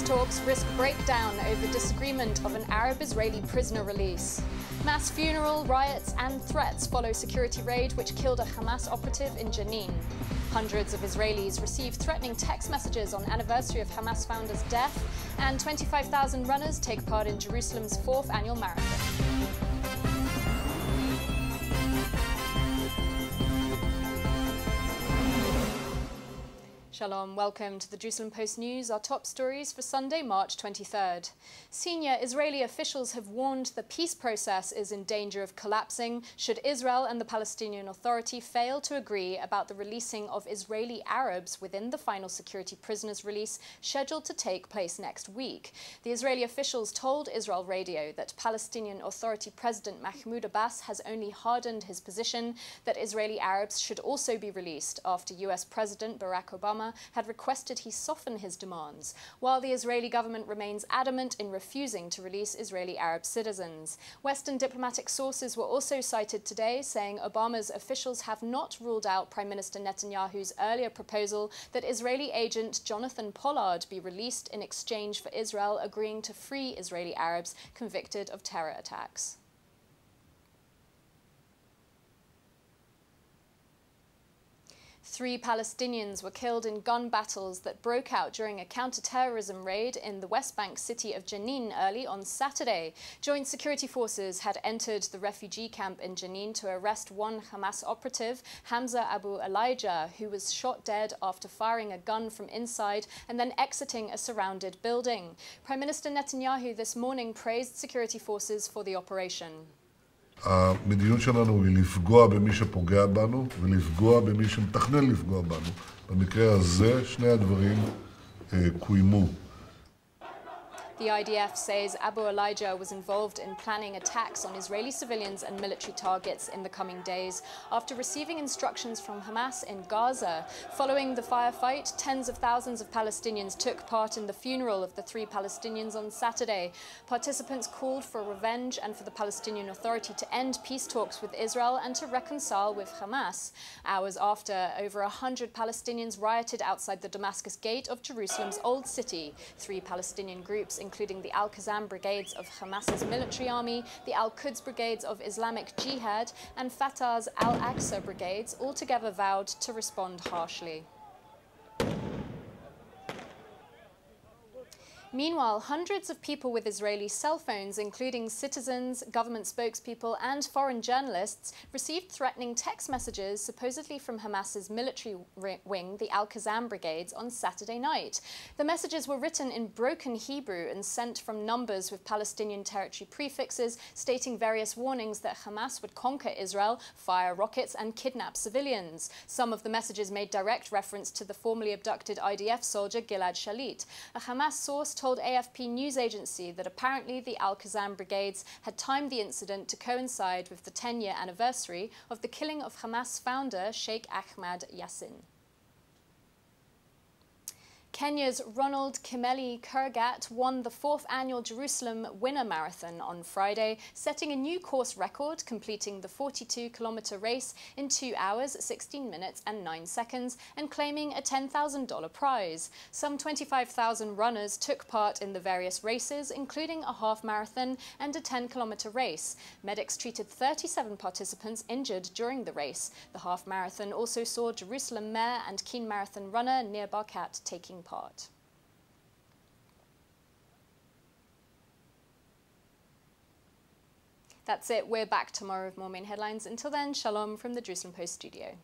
Peace talks risk breakdown over disagreement of an Arab-Israeli prisoner release. Mass funeral, riots and threats follow security raid which killed a Hamas operative in Jenin. Hundreds of Israelis received threatening text messages on anniversary of Hamas founder's death, and 25,000 runners take part in Jerusalem's 4th annual marathon. Shalom, welcome to the Jerusalem Post News. Our top stories for Sunday, March 23rd. Senior Israeli officials have warned the peace process is in danger of collapsing should Israel and the Palestinian Authority fail to agree about the releasing of Israeli Arabs within the final security prisoners release scheduled to take place next week. The Israeli officials told Israel Radio that Palestinian Authority President Mahmoud Abbas has only hardened his position that Israeli Arabs should also be released after US President Barack Obama had requested he soften his demands, while the Israeli government remains adamant in refusing to release Israeli Arab citizens. Western diplomatic sources were also cited today, saying Obama's officials have not ruled out Prime Minister Netanyahu's earlier proposal that Israeli agent Jonathan Pollard be released in exchange for Israel agreeing to free Israeli Arabs convicted of terror attacks. Three Palestinians were killed in gun battles that broke out during a counter-terrorism raid in the West Bank city of Jenin early on Saturday. Joint security forces had entered the refugee camp in Jenin to arrest one Hamas operative, Hamza Abu Elijah, who was shot dead after firing a gun from inside and then exiting a surrounded building. Prime Minister Netanyahu this morning praised security forces for the operation. המדיניות שלנו היא לפגוע במי שפוגע בנו ולפגוע במי שמתכנן לפגוע בנו. במקרה הזה שני הדברים קוימו. The IDF says Abu Elijah was involved in planning attacks on Israeli civilians and military targets in the coming days after receiving instructions from Hamas in Gaza. Following the firefight, tens of thousands of Palestinians took part in the funeral of the three Palestinians on Saturday. Participants called for revenge and for the Palestinian Authority to end peace talks with Israel and to reconcile with Hamas. Hours after, over 100 Palestinians rioted outside the Damascus Gate of Jerusalem's Old City. Three Palestinian groups, including the Al-Qassam brigades of Hamas's military army, the Al-Quds brigades of Islamic Jihad, and Fatah's Al-Aqsa brigades, altogether vowed to respond harshly. Meanwhile, hundreds of people with Israeli cell phones, including citizens, government spokespeople and foreign journalists, received threatening text messages supposedly from Hamas's military wing, the Al-Qassam brigades, on Saturday night. The messages were written in broken Hebrew and sent from numbers with Palestinian territory prefixes stating various warnings that Hamas would conquer Israel, fire rockets and kidnap civilians. Some of the messages made direct reference to the formerly abducted IDF soldier Gilad Shalit. A Hamas source told AFP news agency that apparently the Al-Qassam brigades had timed the incident to coincide with the 10-year anniversary of the killing of Hamas founder Sheikh Ahmad Yassin. Kenya's Ronald Kimeli Kurgat won the 4th annual Jerusalem Winter Marathon on Friday, setting a new course record, completing the 42-kilometer race in 2 hours, 16 minutes and 9 seconds, and claiming a $10,000 prize. Some 25,000 runners took part in the various races, including a half marathon and a 10-kilometer race. Medics treated 37 participants injured during the race. The half marathon also saw Jerusalem Mayor and keen marathon runner Nir Barkat taking part. That's it. We're back tomorrow with more main headlines. Until then, shalom from the Jerusalem Post studio.